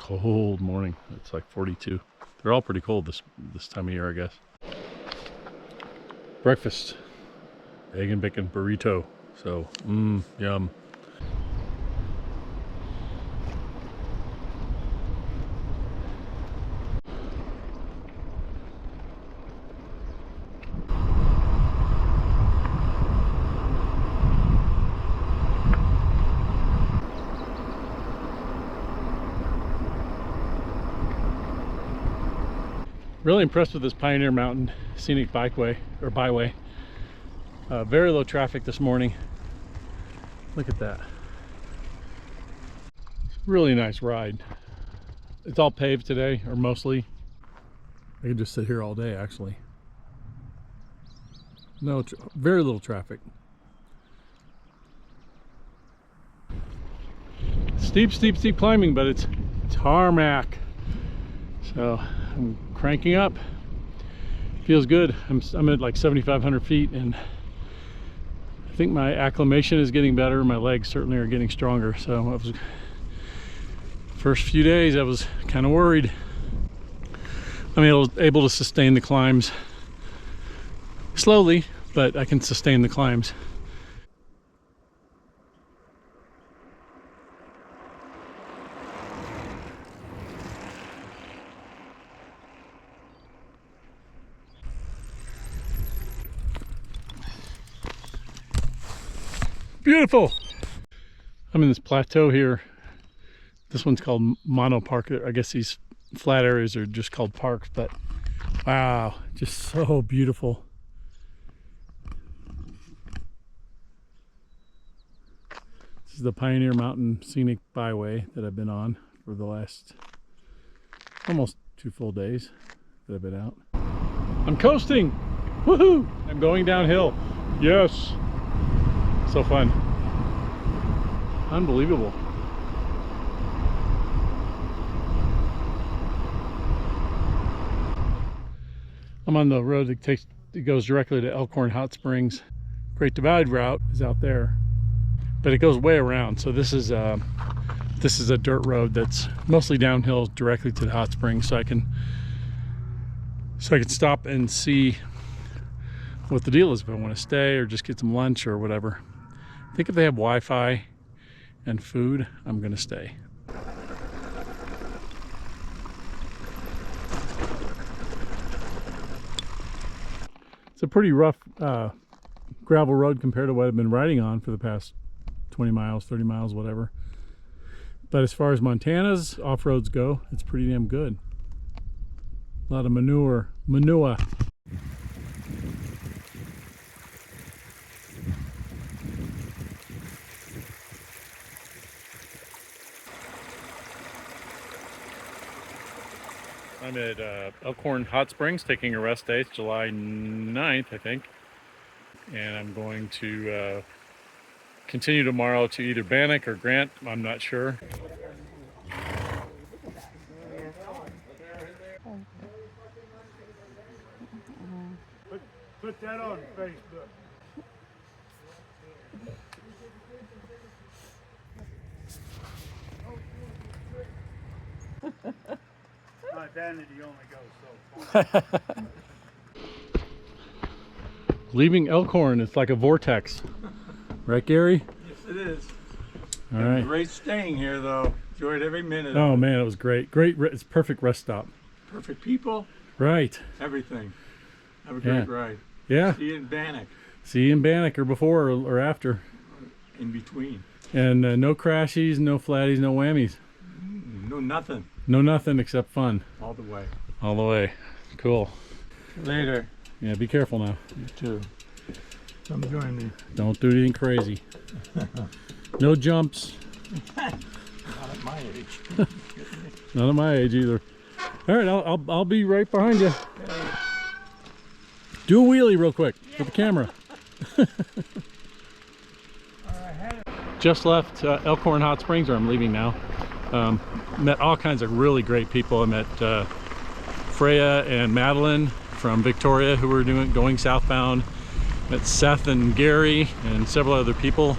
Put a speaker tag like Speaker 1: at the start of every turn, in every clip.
Speaker 1: cold morning. It's like 42. They're all pretty cold this time of year, I guess. Breakfast, egg and bacon burrito. So, yum. Really impressed with this Pioneer Mountain Scenic Byway. Very low traffic this morning. Look at that. Really nice ride. It's all paved today, or mostly. I could just sit here all day, actually. No, very little traffic. Steep climbing, but it's tarmac. So I'm cranking up. Feels good. I'm at like 7,500 feet, and I think my acclimation is getting better. My legs certainly are getting stronger. So first few days I was kind of worried. I'm able to sustain the climbs slowly, but I can sustain the climbs. Beautiful. I'm in this plateau here. This one's called Mono Park. I guess these flat areas are just called parks, but wow, just so beautiful. This is the Pioneer Mountain Scenic Byway that I've been on for the last almost 2 full days that I've been out. I'm coasting. Woohoo! I'm going downhill. Yes. So fun. Unbelievable. I'm on the road that goes directly to Elkhorn Hot Springs. Great Divide route is out there, but it goes way around. So this is a dirt road that's mostly downhill directly to the hot springs. So I can stop and see what the deal is if I want to stay or just get some lunch or whatever. I think if they have Wi-Fi and food, I'm gonna stay. It's a pretty rough gravel road compared to what I've been riding on for the past 20 miles, 30 miles, whatever. But as far as Montana's off-roads go, it's pretty damn good. A lot of manure. I'm at Elkhorn Hot Springs taking a rest day. It's July 9th, I think. And I'm going to continue tomorrow to either Bannock or Grant. I'm not sure.
Speaker 2: Put that on Facebook. My vanity only goes so far.
Speaker 1: Leaving Elkhorn, it's like a vortex. Right, Gary?
Speaker 2: Yes, it is.
Speaker 1: All right.
Speaker 2: Great staying here, though. Enjoyed every minute.
Speaker 1: Oh, man, it was great. It's perfect rest stop.
Speaker 2: Perfect people.
Speaker 1: Right.
Speaker 2: Everything. Have a great ride.
Speaker 1: Yeah.
Speaker 2: See you in Bannock.
Speaker 1: See you in Bannock, or before or after.
Speaker 2: In between.
Speaker 1: And no crashies, no flatties, no whammies.
Speaker 2: No nothing.
Speaker 1: No nothing except fun.
Speaker 2: All the way.
Speaker 1: All the way. Cool.
Speaker 2: Later.
Speaker 1: Yeah, be careful now.
Speaker 2: You too. Come join me.
Speaker 1: Don't do anything crazy. No jumps.
Speaker 2: Not at my age.
Speaker 1: Not at my age either. All right, I'll be right behind you. Do a wheelie real quick with the camera. Just left Elkhorn Hot Springs, or I'm leaving now. Met all kinds of really great people. I met Freya and Madeline from Victoria, who were going southbound. Met Seth and Gary and several other people.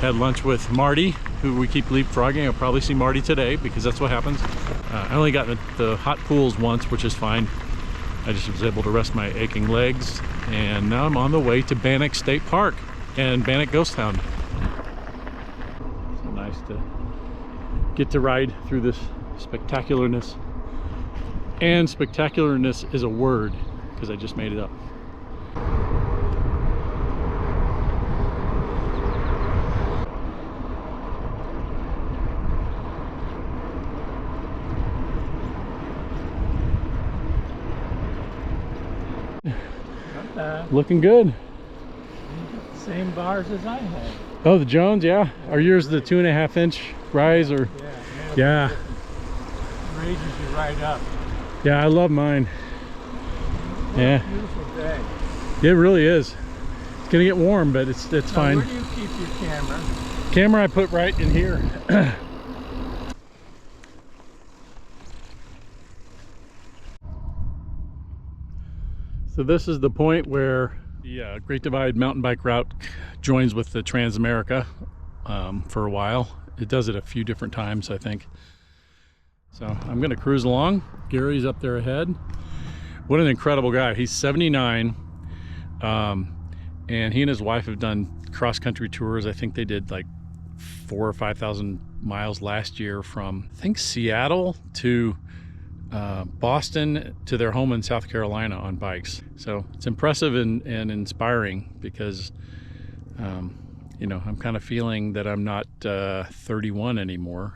Speaker 1: Had lunch with Marty, who we keep leapfrogging. I'll probably see Marty today because that's what happens. I only got the hot pools once, which is fine. I just was able to rest my aching legs. And now I'm on the way to Bannock State Park and Bannock Ghost Town. So nice to get to ride through this spectacularness. And spectacularness is a word because I just made it up. Looking good.
Speaker 2: Same bars as I had.
Speaker 1: Oh, the Jones, yeah. Are yours the 2.5 inch rise or? Yeah.
Speaker 2: Raises you right up.
Speaker 1: Yeah, I love mine. Yeah.
Speaker 2: Beautiful day.
Speaker 1: It really is. It's gonna get warm, but it's fine.
Speaker 2: Where do you keep your camera?
Speaker 1: Camera I put right in here. So this is the point where the Great Divide mountain bike route joins with the Trans-America for a while. It does it a few different times, I think. So I'm gonna cruise along. Gary's up there ahead. What an incredible guy. He's 79, and he and his wife have done cross-country tours. I think they did like 4,000 or 5,000 miles last year from, I think, Seattle to Boston to their home in South Carolina on bikes. So it's impressive and inspiring because you know, I'm kind of feeling that I'm not 31 anymore.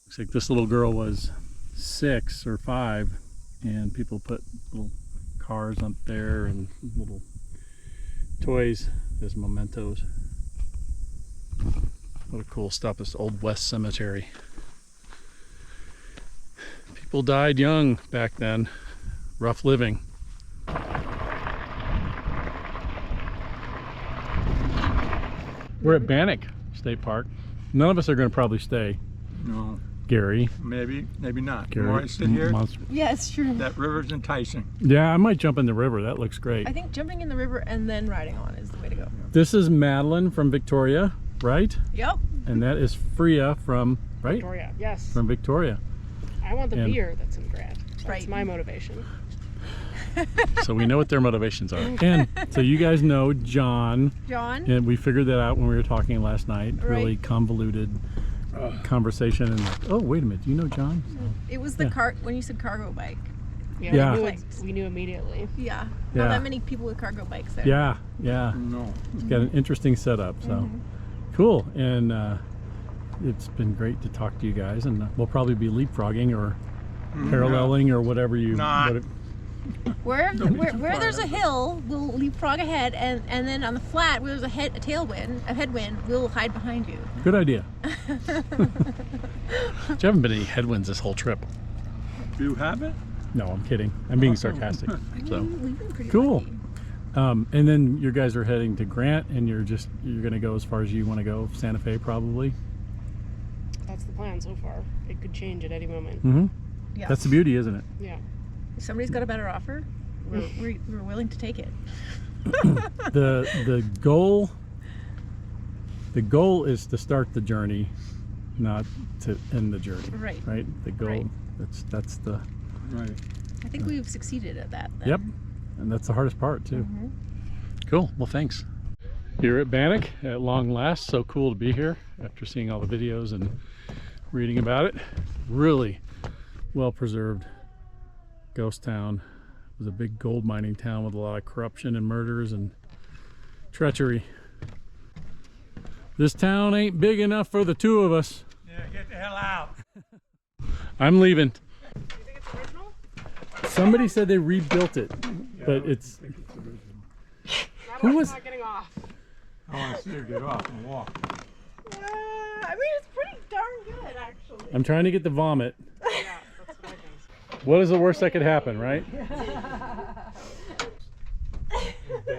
Speaker 1: Looks like this little girl was 6 or 5, and people put little cars up there and little toys as mementos. What a cool stop, this Old West Cemetery. People died young back then. Rough living. We're at Bannock State Park. None of us are going to probably stay.
Speaker 2: No.
Speaker 1: Gary.
Speaker 2: Maybe not.
Speaker 1: Gary,
Speaker 2: The more I sit here,
Speaker 3: Yeah, it's true.
Speaker 2: that river's enticing.
Speaker 1: Yeah, I might jump in the river. That looks great.
Speaker 3: I think jumping in the river and then riding on is the way to go.
Speaker 1: This is Madeline from Victoria, right?
Speaker 3: Yep.
Speaker 1: And that is Freya from, right?
Speaker 4: Victoria, yes.
Speaker 1: From Victoria.
Speaker 4: I want the
Speaker 1: And-
Speaker 4: beer that's in Grad. That's
Speaker 3: Right.
Speaker 4: my motivation.
Speaker 1: So we know what their motivations are. And so you guys know John,
Speaker 3: John?
Speaker 1: and we figured that out when we were talking last night.
Speaker 3: Right.
Speaker 1: Really convoluted conversation. And oh, wait a minute, do you know John?
Speaker 3: It was the
Speaker 1: Yeah.
Speaker 3: when you said cargo bike.
Speaker 1: Yeah.
Speaker 4: We knew immediately.
Speaker 3: Yeah.
Speaker 1: Yeah.
Speaker 3: Not that many people with cargo bikes there.
Speaker 1: Yeah, yeah.
Speaker 2: No.
Speaker 1: It's got an interesting setup, so cool. And it's been great to talk to you guys, and we'll probably be leapfrogging or paralleling or whatever you.
Speaker 2: Nah.
Speaker 3: Where there's a hill, we'll leapfrog ahead, and then on the flat where there's a headwind, we'll hide behind you.
Speaker 1: Good idea. There haven't been any headwinds this whole trip.
Speaker 2: Do you have it?
Speaker 1: No, I'm kidding. I'm being sarcastic. So
Speaker 3: We've been pretty
Speaker 1: cool.
Speaker 3: lucky.
Speaker 1: And then you guys are heading to Grant, and you're gonna go as far as you want to go. Santa Fe, probably.
Speaker 4: That's the plan so far. It could change at any moment.
Speaker 1: Mm-hmm.
Speaker 3: Yeah.
Speaker 1: That's the beauty, isn't it?
Speaker 4: Yeah.
Speaker 3: If somebody's got a better offer, we're willing to take it.
Speaker 1: The goal is to start the journey, not to end the journey.
Speaker 3: Right.
Speaker 1: Right. The goal.
Speaker 3: Right.
Speaker 1: That's the.
Speaker 2: Right.
Speaker 3: I think we've succeeded at that. Then.
Speaker 1: Yep. And that's the hardest part too.
Speaker 3: Mhm.
Speaker 1: Cool. Well, thanks. Here at Bannock at long last. So cool to be here after seeing all the videos and reading about it. Really well preserved ghost town. It was a big gold mining town with a lot of corruption and murders and treachery. This town ain't big enough for the two of us.
Speaker 2: Yeah, get the hell out.
Speaker 1: I'm leaving.
Speaker 4: You think it's original?
Speaker 1: Somebody said they rebuilt it, but it's... Who was...
Speaker 4: Not getting off.
Speaker 2: I want to see her get off and walk.
Speaker 3: I mean, it's pretty darn good, actually.
Speaker 1: I'm trying to get the vomit.
Speaker 4: Yeah, that's what I think.
Speaker 1: What is the worst that could happen, right?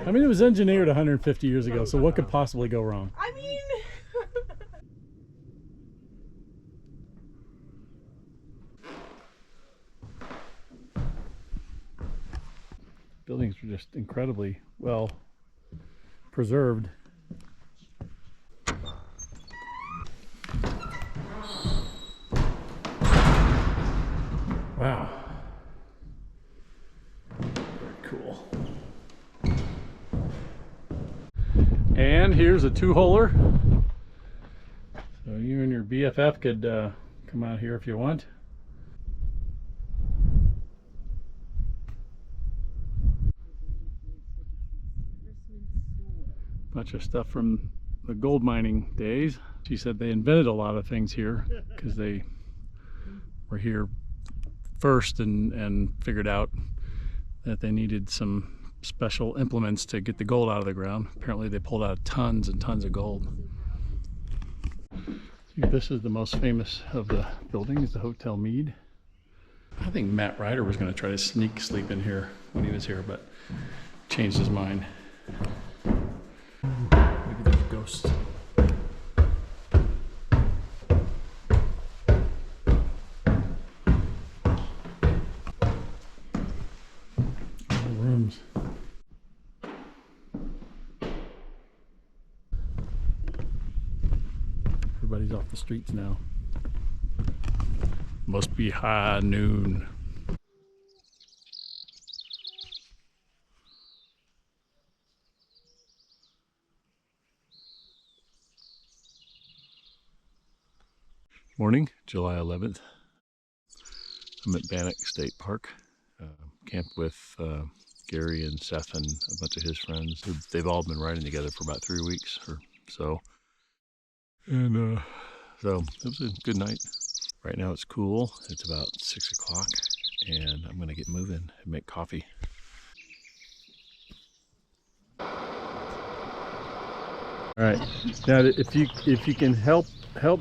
Speaker 1: I mean, it was engineered 150 years ago, so what could possibly go wrong?
Speaker 3: I mean...
Speaker 1: Buildings were just incredibly well preserved. Wow. Very cool. And here's a two-holer. So you and your BFF could come out here if you want. Bunch of stuff from the gold mining days. She said they invented a lot of things here because they were here first and figured out that they needed some special implements to get the gold out of the ground. Apparently they pulled out tons and tons of gold. This is the most famous of the buildings, the Hotel Mead. I think Matt Ryder was going to try to sneak sleep in here when he was here, but changed his mind. Maybe there's ghosts. Rooms. Everybody's off the streets now. Must be high noon. Morning, July 11th. I'm at Bannock State Park. Camped with Gary and Seth and a bunch of his friends. They've all been riding together for about 3 weeks or so. And so it was a good night. Right now it's cool. It's about 6 o'clock and I'm gonna get moving and make coffee. All right, now if you can help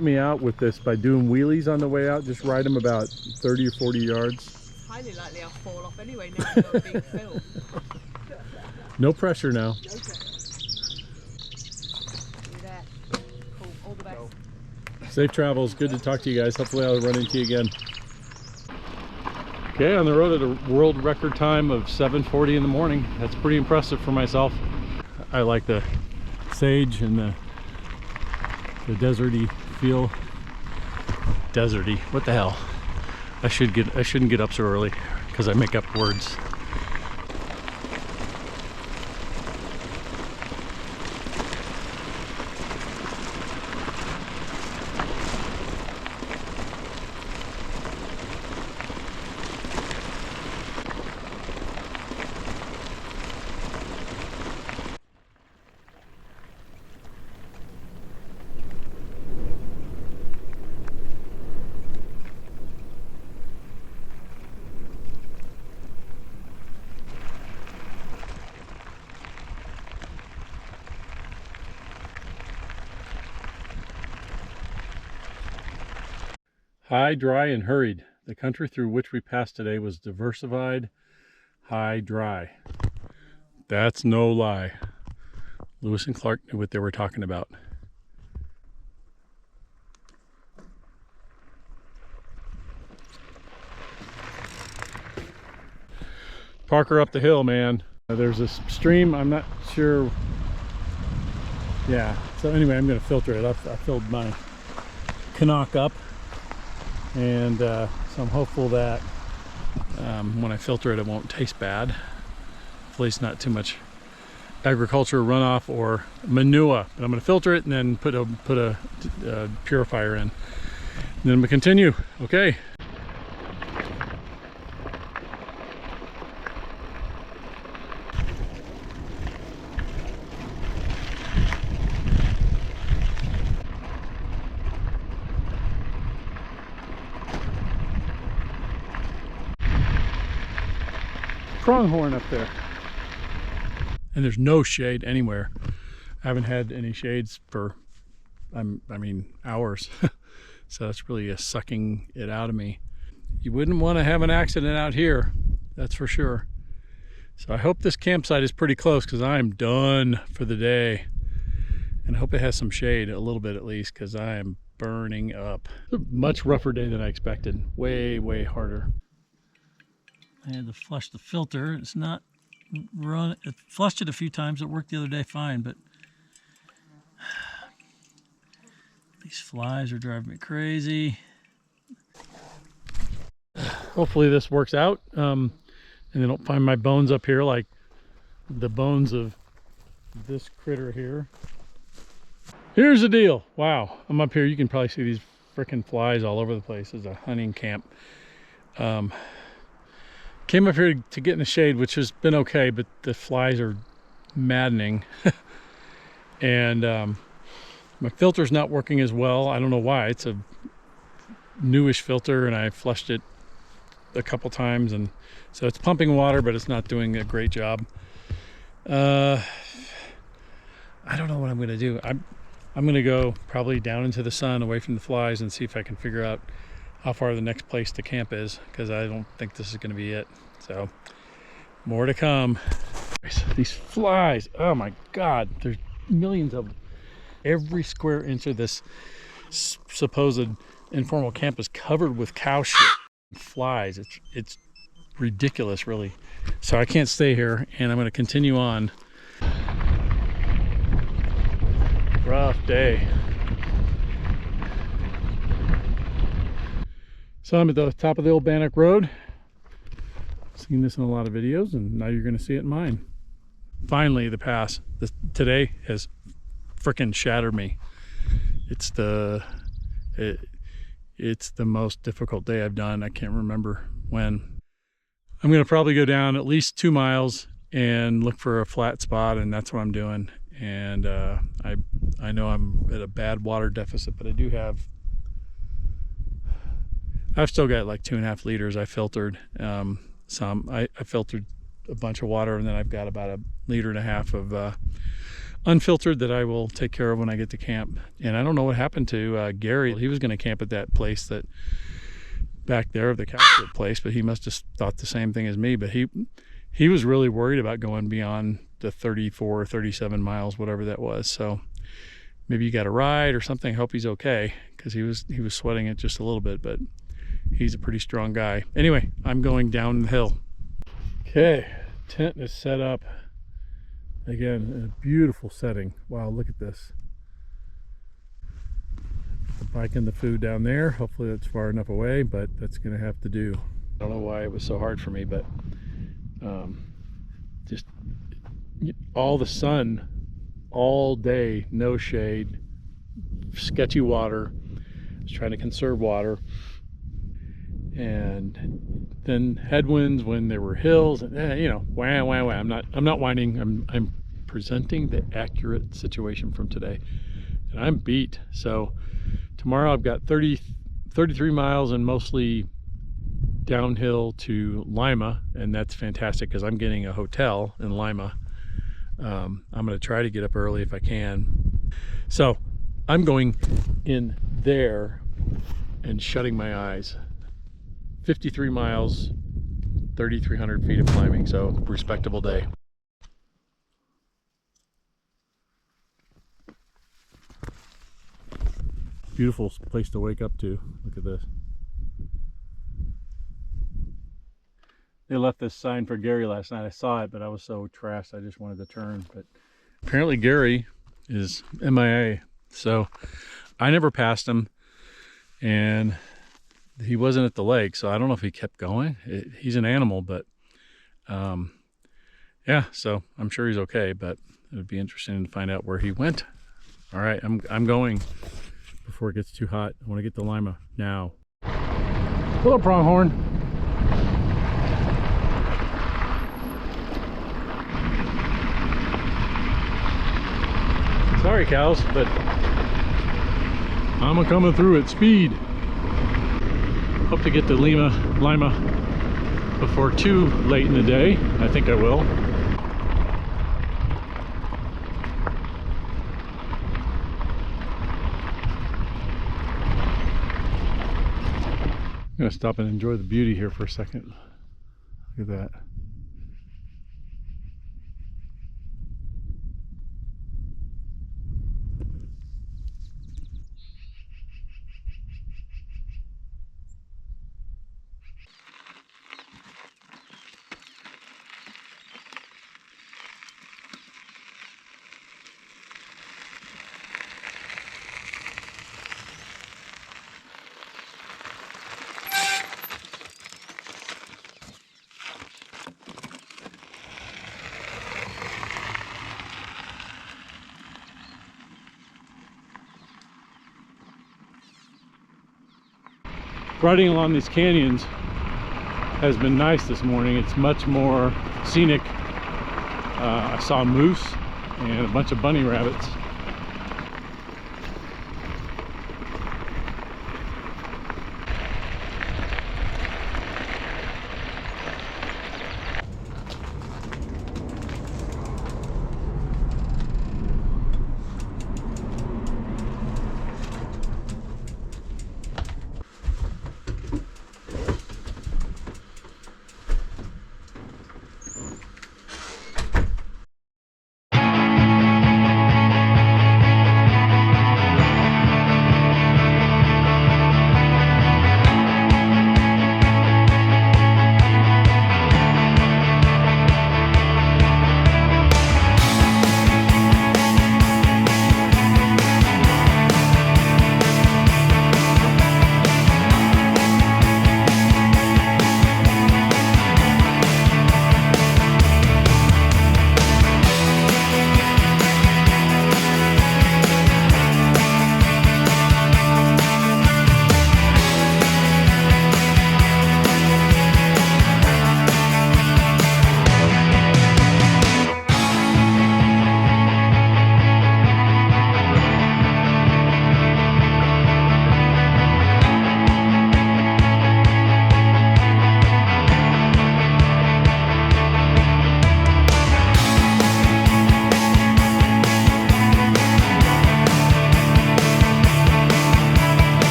Speaker 1: me out with this by doing wheelies on the way out, just ride them about 30 or 40 yards.
Speaker 3: Highly likely I'll fall off anyway now you're being filmed.
Speaker 1: No pressure now.
Speaker 3: Okay. You're there. Cool. All the best.
Speaker 1: Safe travels. Good to talk to you guys. Hopefully I'll run into you again. Okay, on the road at a world record time of 7:40 in the morning. That's pretty impressive for myself. I like the sage and the deserty feel. Deserty. What the hell? I shouldn't get up so early because I make up words. High, dry, and hurried. The country through which we passed today was diversified, high, dry. That's no lie. Lewis and Clark knew what they were talking about. Parker up the hill, man. There's a stream, I'm not sure. Yeah, so anyway, I'm gonna filter it. I filled my Canuck up. And so I'm hopeful that when I filter it, it won't taste bad. Hopefully it's not too much agriculture runoff or manure. But I'm going to filter it and then put a purifier in. And then I'm going to continue. Okay. pronghorn up there. And there's no shade anywhere. I haven't had any shades for, I mean, hours. So it's really sucking it out of me. You wouldn't want to have an accident out here, that's for sure. So I hope this campsite is pretty close because I'm done for the day. And I hope it has some shade, a little bit at least, because I am burning up. A much rougher day than I expected. Way, way harder. I had to flush the filter. It's not run. It flushed it a few times. It worked the other day fine, but these flies are driving me crazy. Hopefully this works out, and they don't find my bones up here like the bones of this critter here. Here's the deal. Wow, I'm up here. You can probably see these freaking flies all over the place. It's a hunting camp. Came up here to get in the shade, which has been okay, but the flies are maddening. And my filter's not working as well. I don't know why. It's a newish filter, and I flushed it a couple times, and so it's pumping water, but it's not doing a great job. I don't know what I'm gonna do. I'm gonna go probably down into the sun, away from the flies, and see if I can figure out how far the next place to camp is, because I don't think this is gonna be it. So more to come. These flies, oh my God, there's millions of them. Every square inch of this supposed informal camp is covered with cow shit. Flies. It's ridiculous, really. So I can't stay here, and I'm going to continue on. Rough day. So I'm at the top of the old Bannock Road. Seen this in a lot of videos, and now you're going to see it in mine. Finally, the pass. Today has frickin' shattered me. It's the most difficult day I've done. I can't remember when. I'm going to probably go down at least 2 miles and look for a flat spot, and that's what I'm doing. And I know I'm at a bad water deficit, but I've still got like 2.5 liters. I filtered some. I filtered a bunch of water, and then I've got about 1.5 liters of unfiltered that I will take care of when I get to camp. And I don't know what happened to Gary. He was going to camp at that place that back there, the cow place, but he must have thought the same thing as me. But he was really worried about going beyond the 34 or 37 miles, whatever that was. So maybe you got a ride or something. I hope he's okay, because he was sweating it just a little bit, but he's a pretty strong guy. Anyway, I'm going down the hill. Okay, tent is set up. Again, a beautiful setting. Wow, look at this. The bike and the food down there. Hopefully that's far enough away, but that's gonna have to do. I don't know why it was so hard for me, but just all the sun all day, no shade, sketchy water. I was trying to conserve water, and then headwinds when there were hills, and you know, wah wah wah. I'm not whining. I'm presenting the accurate situation from today, and I'm beat. So tomorrow I've got 33 miles and mostly downhill to Lima, and that's fantastic because I'm getting a hotel in Lima. I'm going to try to get up early if I can. So I'm going in there and shutting my eyes. 53 miles, 3,300 feet of climbing, so respectable day. Beautiful place to wake up to. Look at this. They left this sign for Gary last night. I saw it, but I was so trashed I just wanted to turn. But apparently Gary is MIA, so I never passed him, and he wasn't at the lake, so I don't know if he kept going. He's an animal, but yeah, so I'm sure he's okay, but it would be interesting to find out where he went. All right, I'm going before it gets too hot. I want to get to Lima now. Hello, pronghorn. Sorry, cows, but I'm coming through at speed. Hope to get to Lima before too late in the day. I think I will. I'm gonna stop and enjoy the beauty here for a second. Look at that. Riding along these canyons has been nice this morning. It's much more scenic. I saw moose and a bunch of bunny rabbits.